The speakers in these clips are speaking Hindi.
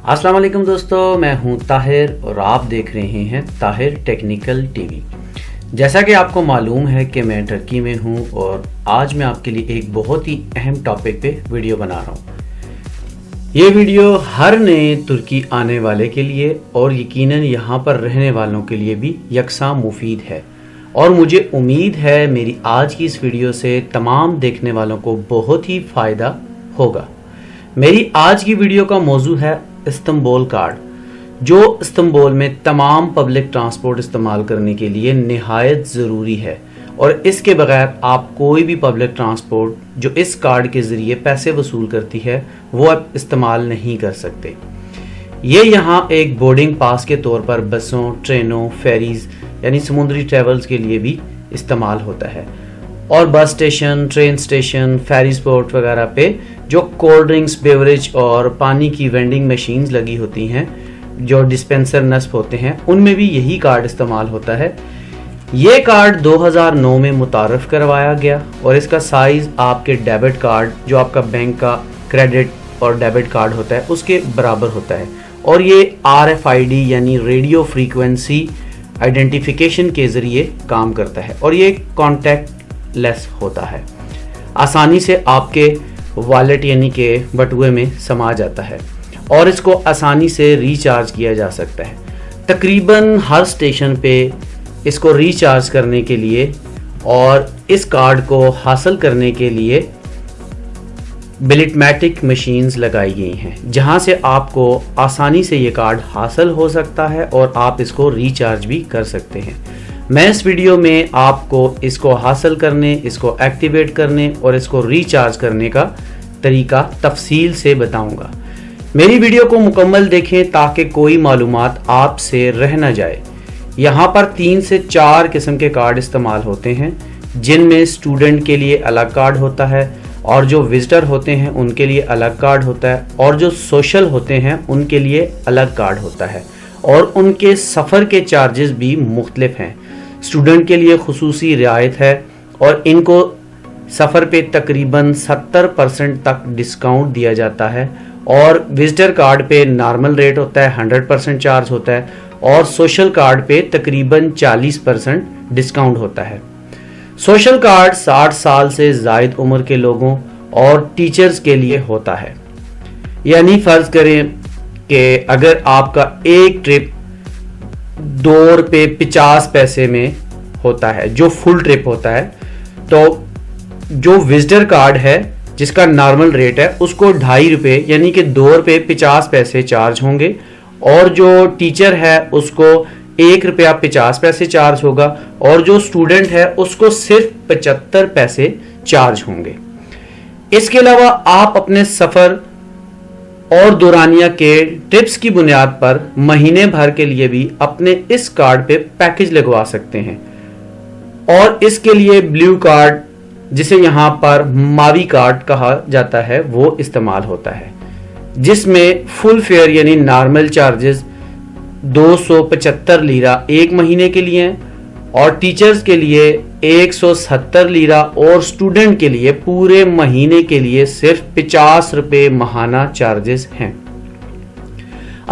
अस्सलाम वालेकुम दोस्तों, मैं हूं ताहिर और आप देख रहे हैं ताहिर टेक्निकल टीवी। जैसा कि आपको मालूम है कि मैं टर्की में हूं और आज मैं आपके लिए एक बहुत ही अहम टॉपिक पे वीडियो बना रहा हूं। ये वीडियो हर नए तुर्की आने वाले के लिए और यकीनन यहाँ पर रहने वालों के लिए भी यकसा मुफीद है और मुझे उम्मीद है मेरी आज की इस वीडियो से तमाम देखने वालों को बहुत ही फ़ायदा होगा। मेरी आज की वीडियो का मौजू है इस्तांबुल कार्ड, जो इस्तांबुल में तमाम पब्लिक ट्रांसपोर्ट इस्तेमाल करने के लिए निहायत ज़रूरी है और इसके बगैर आप कोई भी पब्लिक ट्रांसपोर्ट जो इस कार्ड के ज़रिए पैसे वसूल करती है वो आप इस्तेमाल नहीं कर सकते। ये यहाँ एक बोर्डिंग पास के तौर पर बसों, ट्रेनों, फेरीज़ यानी समुद्री ट्रेवल्स के लिए भी इस्तेमाल होता है और बस स्टेशन, ट्रेन स्टेशन, फेरी स्पोर्ट वगैरह पे जो कोल्ड ड्रिंक्स, बेवरेज और पानी की वेंडिंग मशीन्स लगी होती हैं, जो डिस्पेंसर नस्ब होते हैं, उनमें भी यही कार्ड इस्तेमाल होता है। ये कार्ड 2009 में मुतारफ़ करवाया गया और इसका साइज़ आपके डेबिट कार्ड, जो आपका बैंक का क्रेडिट और डेबिट कार्ड होता है, उसके बराबर होता है और ये RFID यानी रेडियो फ्रीक्वेंसी आइडेंटिफिकेशन के ज़रिए काम करता है और ये कॉन्टैक्ट लेस होता है। आसानी से आपके वॉलेट यानी के बटुए में समा जाता है और इसको आसानी से रिचार्ज किया जा सकता है। तकरीबन हर स्टेशन पे इसको रिचार्ज करने के लिए और इस कार्ड को हासिल करने के लिए बिलिटमैटिक मशीन्स लगाई गई हैं, जहां से आपको आसानी से ये कार्ड हासिल हो सकता है और आप इसको रिचार्ज भी कर सकते हैं। मैं इस वीडियो में आपको इसको हासिल करने, इसको एक्टिवेट करने और इसको रिचार्ज करने का तरीका तफसील से बताऊंगा। मेरी वीडियो को मुकम्मल देखें ताकि कोई मालूमात आपसे रह न जाए। यहाँ पर 3 से 4 किस्म के कार्ड इस्तेमाल होते हैं, जिनमें स्टूडेंट के लिए अलग कार्ड होता है और जो विजिटर होते हैं उनके लिए अलग कार्ड होता है और जो सोशल होते हैं उनके लिए अलग कार्ड होता है और उनके सफ़र के चार्जेस भी मुख्तलिफ हैं। स्टूडेंट के लिए खुसूसी रियायत है और इनको सफ़र पे तकरीबन 70% तक डिस्काउंट दिया जाता है और विजिटर कार्ड पे नॉर्मल रेट होता है, 100% चार्ज होता है और सोशल कार्ड पे तकरीबन 40% डिस्काउंट होता है। सोशल कार्ड 60 साल से ज़ायद उम्र के लोगों और टीचर्स के लिए होता है। यानी फ़र्ज़ करें कि अगर आपका एक ट्रिप ₹2.50 में होता है, जो फुल ट्रिप होता है, तो जो विजिटर कार्ड है जिसका नॉर्मल रेट है उसको ₹2.50 यानी कि ₹2.50 चार्ज होंगे और जो टीचर है उसको ₹1.50 चार्ज होगा और जो स्टूडेंट है उसको सिर्फ 75 पैसे चार्ज होंगे। इसके अलावा आप अपने सफ़र और दौरानिया के टिप्स की बुनियाद पर महीने भर के लिए भी अपने इस कार्ड पे पैकेज लगवा सकते हैं और इसके लिए ब्लू कार्ड, जिसे यहाँ पर मावी कार्ड कहा जाता है, वो इस्तेमाल होता है, जिसमें फुल फेयर यानी नॉर्मल चार्जेस 275 लीरा एक महीने के लिए और टीचर्स के लिए 170 लीरा और स्टूडेंट के लिए पूरे महीने के लिए सिर्फ ₹50 माहाना चार्जेस हैं।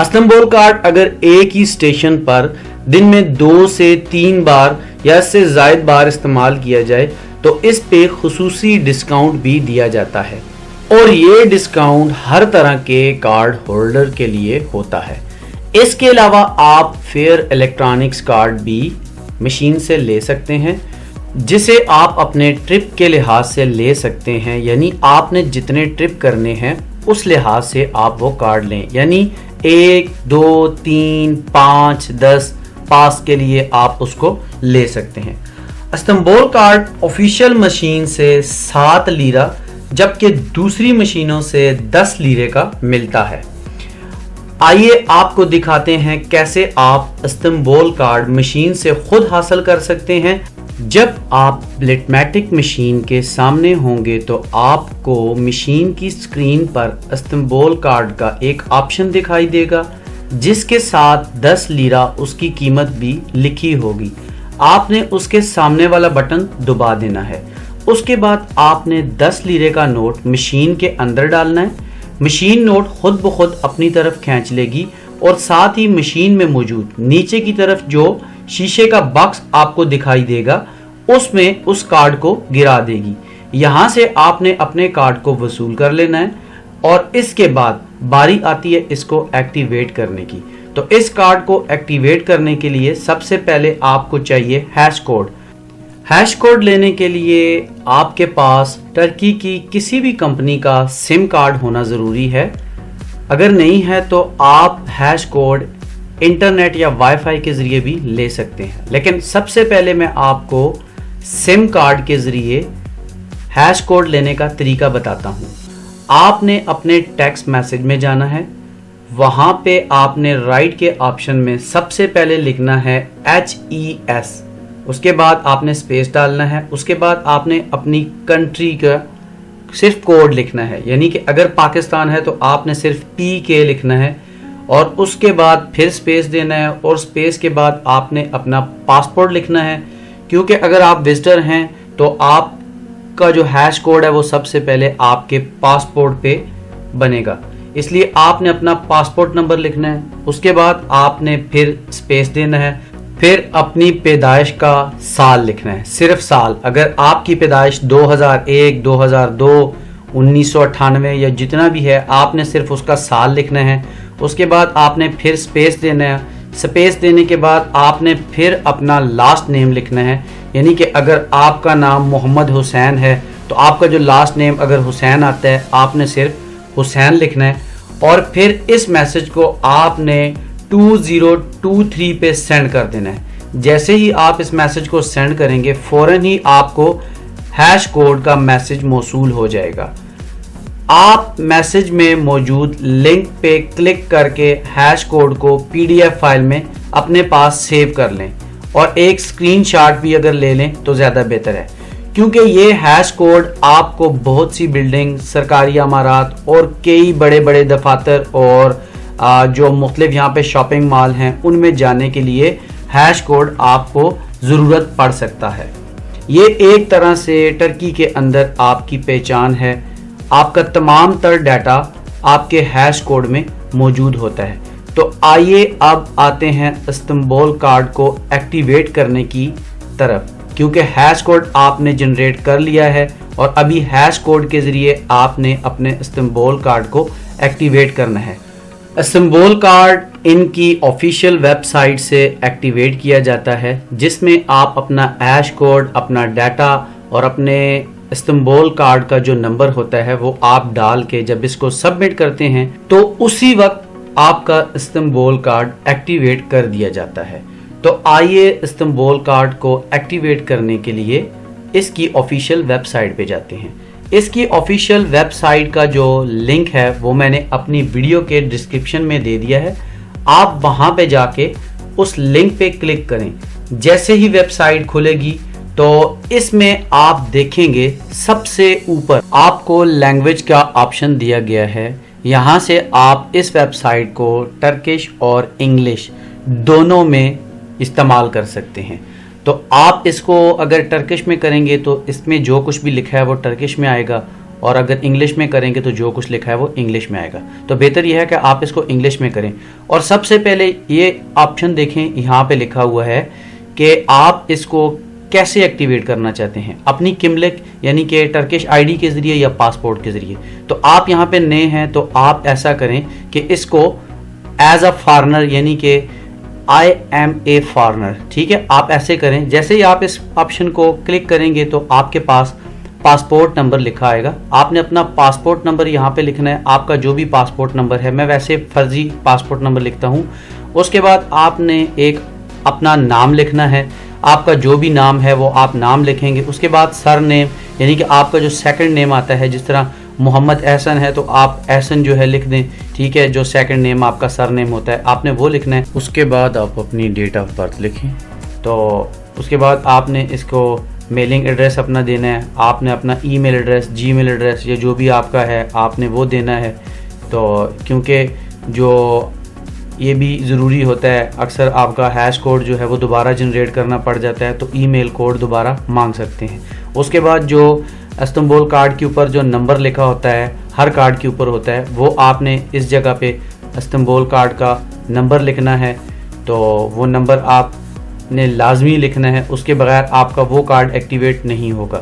इस्तांबुल कार्ड अगर एक ही स्टेशन पर दिन में 2 से 3 बार या इससे ज़ायद बार इस्तेमाल किया जाए तो इस पे खुसूसी डिस्काउंट भी दिया जाता है और ये डिस्काउंट हर तरह के कार्ड होल्डर के लिए होता है। इसके अलावा आप फेयर इलेक्ट्रॉनिक्स कार्ड भी मशीन से ले सकते हैं, जिसे आप अपने ट्रिप के लिहाज से ले सकते हैं। यानी आपने जितने ट्रिप करने हैं उस लिहाज से आप वो कार्ड लें, यानी 1, 2, 3, 5, 10 पास के लिए आप उसको ले सकते हैं। इस्तांबुल कार्ड ऑफिशियल मशीन से 7 लीरा जबकि दूसरी मशीनों से 10 लीरे का मिलता है। आइए आपको दिखाते हैं कैसे आप इस्तांबुल कार्ड मशीन से खुद हासिल कर सकते हैं। जब आप बिलिटमैटिक मशीन के सामने होंगे तो आपको मशीन की स्क्रीन पर इस्तांबुल कार्ड का एक ऑप्शन दिखाई देगा, जिसके साथ 10 लीरा उसकी कीमत भी लिखी होगी। आपने उसके सामने वाला बटन दबा देना है। उसके बाद आपने 10 लीरे का नोट मशीन के अंदर डालना है। मशीन नोट खुद ब खुद अपनी तरफ खींच लेगी और साथ ही मशीन में मौजूद नीचे की तरफ जो शीशे का बॉक्स आपको दिखाई देगा उसमें उस कार्ड को गिरा देगी। यहाँ से आपने अपने कार्ड को वसूल कर लेना है और इसके बाद बारी आती है इसको एक्टिवेट करने की। तो इस कार्ड को एक्टिवेट करने के लिए सबसे पहले आपको चाहिए हैश कोड। हैश कोड लेने के लिए आपके पास टर्की की किसी भी कंपनी का सिम कार्ड होना ज़रूरी है। अगर नहीं है तो आप हैश कोड इंटरनेट या वाईफाई के ज़रिए भी ले सकते हैं, लेकिन सबसे पहले मैं आपको सिम कार्ड के ज़रिए हैश कोड लेने का तरीका बताता हूँ। आपने अपने टेक्स्ट मैसेज में जाना है, वहाँ पे आपने राइट के ऑप्शन में सबसे पहले लिखना है HES, उसके बाद आपने स्पेस डालना है, उसके बाद आपने अपनी कंट्री का सिर्फ कोड लिखना है, यानी कि अगर पाकिस्तान है तो आपने सिर्फ PK लिखना है और उसके बाद फिर स्पेस देना है और स्पेस के बाद आपने अपना पासपोर्ट लिखना है, क्योंकि अगर आप विजिटर हैं तो आपका जो हैश कोड है वो सबसे पहले आपके पासपोर्ट पे बनेगा, इसलिए आपने अपना पासपोर्ट नंबर लिखना है। उसके बाद आपने फिर स्पेस देना है, फिर अपनी पैदाइश का साल लिखना है, सिर्फ साल। अगर आपकी पैदाइश 2001, 2002, 1998 या जितना भी है, आपने सिर्फ उसका साल लिखना है। उसके बाद आपने फिर स्पेस देना है, स्पेस देने के बाद आपने फिर अपना लास्ट नेम लिखना है, यानी कि अगर आपका नाम मोहम्मद हुसैन है तो आपका जो लास्ट नेम अगर हुसैन आता है आपने सिर्फ हुसैन लिखना है। और फिर इस मैसेज को आपने 2023 पे सेंड कर देना है। जैसे ही आप इस मैसेज को सेंड करेंगे फ़ौरन ही आपको हैश कोड का मैसेज मौसूल हो जाएगा। आप मैसेज में मौजूद लिंक पे क्लिक करके हैश कोड को PDF फाइल में अपने पास सेव कर लें और एक स्क्रीनशॉट भी अगर ले लें तो ज़्यादा बेहतर है, क्योंकि ये हैश कोड आपको बहुत सी बिल्डिंग, सरकारी इमारत और कई बड़े बड़े दफातर और जो मुख्तलिफ यहाँ पे शॉपिंग मॉल हैं उनमें जाने के लिए हैश कोड आपको ज़रूरत पड़ सकता है। ये एक तरह से टर्की के अंदर आपकी पहचान है। आपका तमाम तर डाटा आपके हैश कोड में मौजूद होता है। तो आइए अब आते हैं इस्तांबुल कार्ड को एक्टिवेट करने की तरफ, क्योंकि हैश कोड आपने जनरेट कर लिया है और अभी हैश कोड के ज़रिए आपने अपने इस्तांबुल कार्ड को एक्टिवेट करना है। इस्तांबुल कार्ड इनकी ऑफिशियल वेबसाइट से एक्टिवेट किया जाता है, जिसमें आप अपना हैश कोड, अपना डाटा और अपने इस्तांबुल कार्ड का जो नंबर होता है वो आप डाल के जब इसको सबमिट करते हैं तो उसी वक्त आपका इस्तांबुल कार्ड एक्टिवेट कर दिया जाता है। तो आइए इस्तांबुल कार्ड को एक्टिवेट करने के लिए इसकी ऑफिशियल वेबसाइट पे जाते हैं। इसकी ऑफिशियल वेबसाइट का जो लिंक है वो मैंने अपनी वीडियो के डिस्क्रिप्शन में दे दिया है। आप वहां पे जाके उस लिंक पे क्लिक करें। जैसे ही वेबसाइट खुलेगी तो इसमें आप देखेंगे सबसे ऊपर आपको लैंग्वेज का ऑप्शन दिया गया है। यहाँ से आप इस वेबसाइट को टर्किश और इंग्लिश दोनों में इस्तेमाल कर सकते हैं। तो आप इसको अगर टर्किश में करेंगे तो इसमें जो कुछ भी लिखा है वो टर्किश में आएगा, और अगर इंग्लिश में करेंगे तो जो कुछ लिखा है वो इंग्लिश में आएगा। तो बेहतर यह है कि आप इसको इंग्लिश में करें। और सबसे पहले ये ऑप्शन देखें, यहाँ पे लिखा हुआ है कि आप इसको कैसे एक्टिवेट करना चाहते हैं, अपनी किमलिक यानी कि टर्किश आईडी के ज़रिए या पासपोर्ट के ज़रिए। तो आप यहाँ पे नए हैं तो आप ऐसा करें कि इसको एज अ फॉरेनर यानी कि I am a foreigner, ठीक है, आप ऐसे करें। जैसे ही आप इस ऑप्शन को क्लिक करेंगे तो आपके पास पासपोर्ट नंबर लिखा आएगा। आपने अपना पासपोर्ट नंबर यहाँ पे लिखना है, आपका जो भी पासपोर्ट नंबर है। मैं वैसे फर्जी पासपोर्ट नंबर लिखता हूँ। उसके बाद आपने एक अपना नाम लिखना है, आपका जो भी नाम है वो आप नाम लिखेंगे। उसके बाद सर नेम यानी कि आपका जो सेकंड नेम आता है, जिस तरह मोहम्मद एहसन है तो आप एहसन जो है लिख दें, ठीक है। जो सेकंड नेम आपका सर नेम होता है आपने वो लिखना है। उसके बाद आप अपनी डेट ऑफ बर्थ लिखें। तो उसके बाद आपने इसको मेलिंग एड्रेस अपना देना है। आपने अपना ईमेल एड्रेस, जीमेल एड्रेस या जो भी आपका है आपने वो देना है। तो क्योंकि जो ये भी ज़रूरी होता है, अक्सर आपका हैश कोड जो है वो दोबारा जनरेट करना पड़ जाता है, तो ईमेल कोड दोबारा मांग सकते हैं। उसके बाद जो इस्तांबुल कार्ड के ऊपर जो नंबर लिखा होता है हर कार्ड के ऊपर होता है, वो आपने इस जगह पे इस्तांबुल कार्ड का नंबर लिखना है। तो वो नंबर आपने लाजमी लिखना है, उसके बगैर आपका वो कार्ड एक्टिवेट नहीं होगा।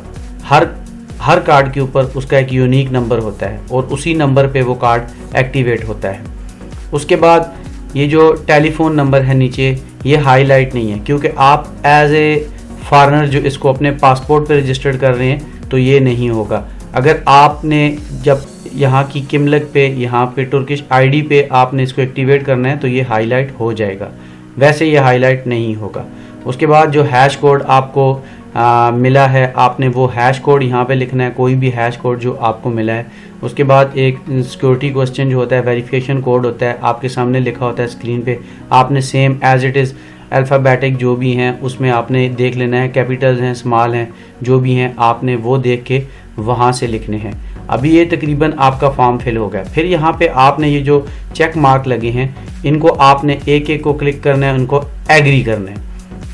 हर कार्ड के ऊपर उसका एक यूनिक नंबर होता है और उसी नंबर पे वो कार्ड एक्टिवेट होता है। उसके बाद ये जो टेलीफोन नंबर है नीचे, ये हाईलाइट नहीं है, क्योंकि आप एज ए फॉरेनर जो इसको अपने पासपोर्ट पे रजिस्टर्ड कर रहे हैं तो ये नहीं होगा। अगर आपने जब यहाँ की किमलक पे, यहाँ पे तुर्किश आईडी पे आपने इसको एक्टिवेट करना है तो ये हाईलाइट हो जाएगा, वैसे ये हाईलाइट नहीं होगा। उसके बाद जो हैश कोड आपको मिला है, आपने वो हैश कोड यहाँ पे लिखना है, कोई भी हैश कोड जो आपको मिला है। उसके बाद एक सिक्योरिटी क्वेश्चन जो होता है, वेरिफिकेशन कोड होता है, आपके सामने लिखा होता है स्क्रीन पे, आपने same as it is alphabetic जो भी हैं उसमें आपने देख लेना है, कैपिटल्स हैं, स्मॉल हैं, जो भी हैं आपने वो देख के वहाँ से लिखने हैं। अभी ये तकरीबन आपका फॉर्म फिल हो गया। फिर यहाँ पे आपने ये जो चेक मार्क लगे हैं इनको आपने एक एक को क्लिक करना है, उनको एग्री करना है,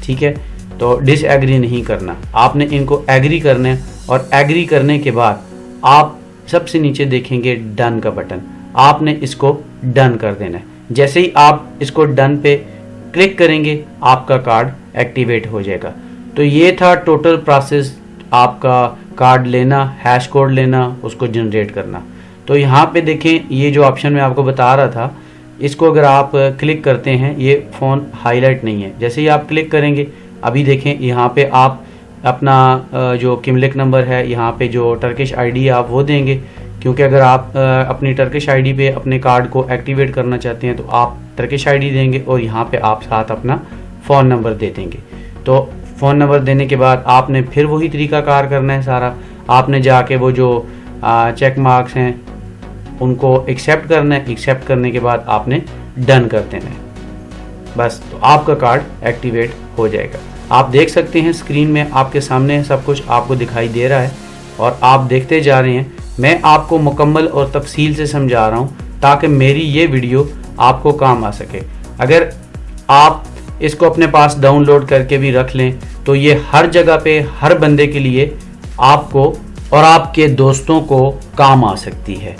ठीक है। तो डिसएग्री नहीं करना, आपने इनको एग्री करना है। और एग्री करने के बाद आप सबसे नीचे देखेंगे डन का बटन, आपने इसको डन कर देना है। जैसे ही आप इसको डन पे क्लिक करेंगे आपका कार्ड एक्टिवेट हो जाएगा। तो ये था टोटल प्रोसेस, आपका कार्ड लेना, हैश कोड लेना, उसको जनरेट करना। तो यहाँ पे देखें, ये जो ऑप्शन मैं आपको बता रहा था, इसको अगर आप क्लिक करते हैं ये फ़ोन हाईलाइट नहीं है। जैसे ही आप क्लिक करेंगे, अभी देखें यहाँ पे आप अपना जो किमलिक नंबर है, यहाँ पे जो टर्किश आईडी है आप वो देंगे, क्योंकि अगर आप अपनी टर्किश आईडी पे अपने कार्ड को एक्टिवेट करना चाहते हैं तो आप टर्किश आईडी देंगे और यहाँ पे आप साथ अपना फ़ोन नंबर दे देंगे। तो फ़ोन नंबर देने के बाद आपने फिर वही तरीकाकार करना है सारा, आपने जाके वो जो चेक मार्क्स हैं उनको एक्सेप्ट करना है, एक्सेप्ट करने के बाद आपने डन कर देना है, बस। तो आपका कार्ड एक्टिवेट हो जाएगा। आप देख सकते हैं स्क्रीन में आपके सामने सब कुछ आपको दिखाई दे रहा है और आप देखते जा रहे हैं। मैं आपको मुकम्मल और तफसील से समझा रहा हूँ ताकि मेरी ये वीडियो आपको काम आ सके। अगर आप इसको अपने पास डाउनलोड करके भी रख लें तो ये हर जगह पे हर बंदे के लिए आपको और आपके दोस्तों को काम आ सकती है।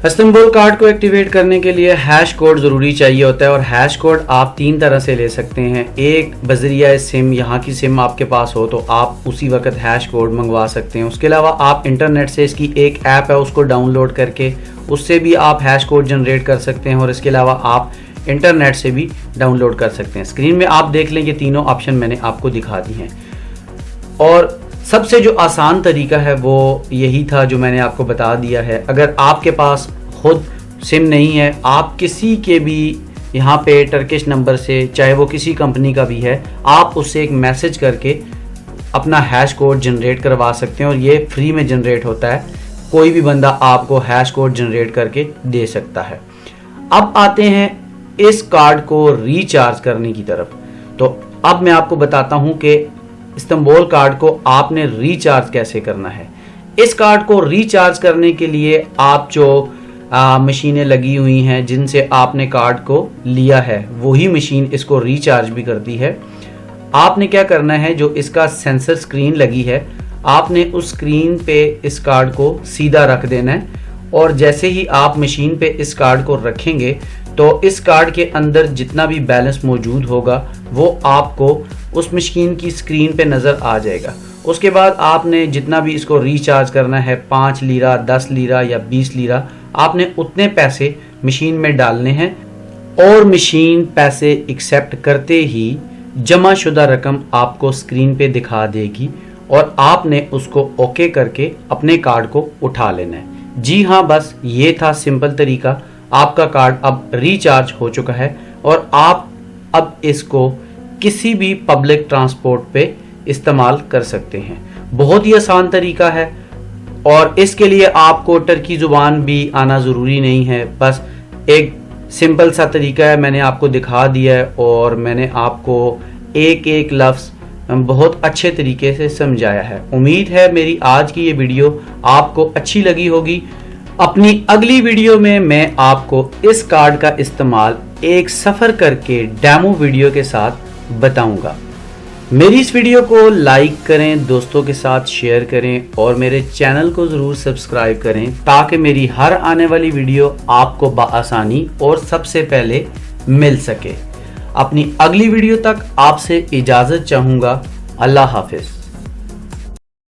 इस्तांबुल कार्ड को एक्टिवेट करने के लिए हैश कोड ज़रूरी चाहिए होता है और हैश कोड आप 3 तरह से ले सकते हैं। एक बजरिया सिम, यहाँ की सिम आपके पास हो तो आप उसी वक्त हैश कोड मंगवा सकते हैं। उसके अलावा आप इंटरनेट से इसकी एक ऐप है उसको डाउनलोड करके उससे भी आप हैश कोड जनरेट कर सकते हैं और इसके अलावा आप इंटरनेट से भी डाउनलोड कर सकते हैं। स्क्रीन में आप देख लें, ये तीनों ऑप्शन मैंने आपको दिखा दी हैं। और सबसे जो आसान तरीका है वो यही था जो मैंने आपको बता दिया है। अगर आपके पास खुद सिम नहीं है, आप किसी के भी यहाँ पे टर्किश नंबर से, चाहे वो किसी कंपनी का भी है, आप उससे एक मैसेज करके अपना हैश कोड जनरेट करवा सकते हैं और ये फ्री में जनरेट होता है। कोई भी बंदा आपको हैश कोड जनरेट करके दे सकता है। अब आते हैं इस कार्ड को रिचार्ज करने की तरफ। तो अब मैं आपको बताता हूँ कि इस्तांबुल कार्ड को आपने रिचार्ज कैसे करना है। इस कार्ड को रिचार्ज करने के लिए आप जो मशीनें लगी हुई हैं जिनसे आपने कार्ड को लिया है वही मशीन इसको रिचार्ज भी करती है। आपने क्या करना है, जो इसका सेंसर स्क्रीन लगी है आपने उस स्क्रीन पे इस कार्ड को सीधा रख देना है और जैसे ही आप मशीन पे इस कार्ड को रखेंगे तो इस कार्ड के अंदर जितना भी बैलेंस मौजूद होगा वो आपको उस मशीन की स्क्रीन पे नज़र आ जाएगा। उसके बाद आपने जितना भी इसको रिचार्ज करना है, 5 लीरा, 10 लीरा या 20 लीरा, आपने उतने पैसे मशीन में डालने हैं और मशीन पैसे एक्सेप्ट करते ही जमा शुदा रकम आपको स्क्रीन पे दिखा देगी और आपने उसको ओके करके अपने कार्ड को उठा लेना है। जी हाँ, बस ये था सिंपल तरीका। आपका कार्ड अब रिचार्ज हो चुका है और आप अब इसको किसी भी पब्लिक ट्रांसपोर्ट पे इस्तेमाल कर सकते हैं। बहुत ही आसान तरीका है और इसके लिए आपको टर्की ज़ुबान भी आना ज़रूरी नहीं है, बस एक सिंपल सा तरीका है, मैंने आपको दिखा दिया है और मैंने आपको एक एक लफ्ज़ बहुत अच्छे तरीके से समझाया है। उम्मीद है मेरी आज की ये वीडियो आपको अच्छी लगी होगी। अपनी अगली वीडियो में मैं आपको इस कार्ड का इस्तेमाल एक सफ़र करके डेमो वीडियो के साथ बताऊंगा। मेरी इस वीडियो को लाइक करें, दोस्तों के साथ शेयर करें और मेरे चैनल को ज़रूर सब्सक्राइब करें ताकि मेरी हर आने वाली वीडियो आपको बआसानी और सबसे पहले मिल सके। अपनी अगली वीडियो तक आपसे इजाज़त चाहूँगा। अल्लाह हाफिज़।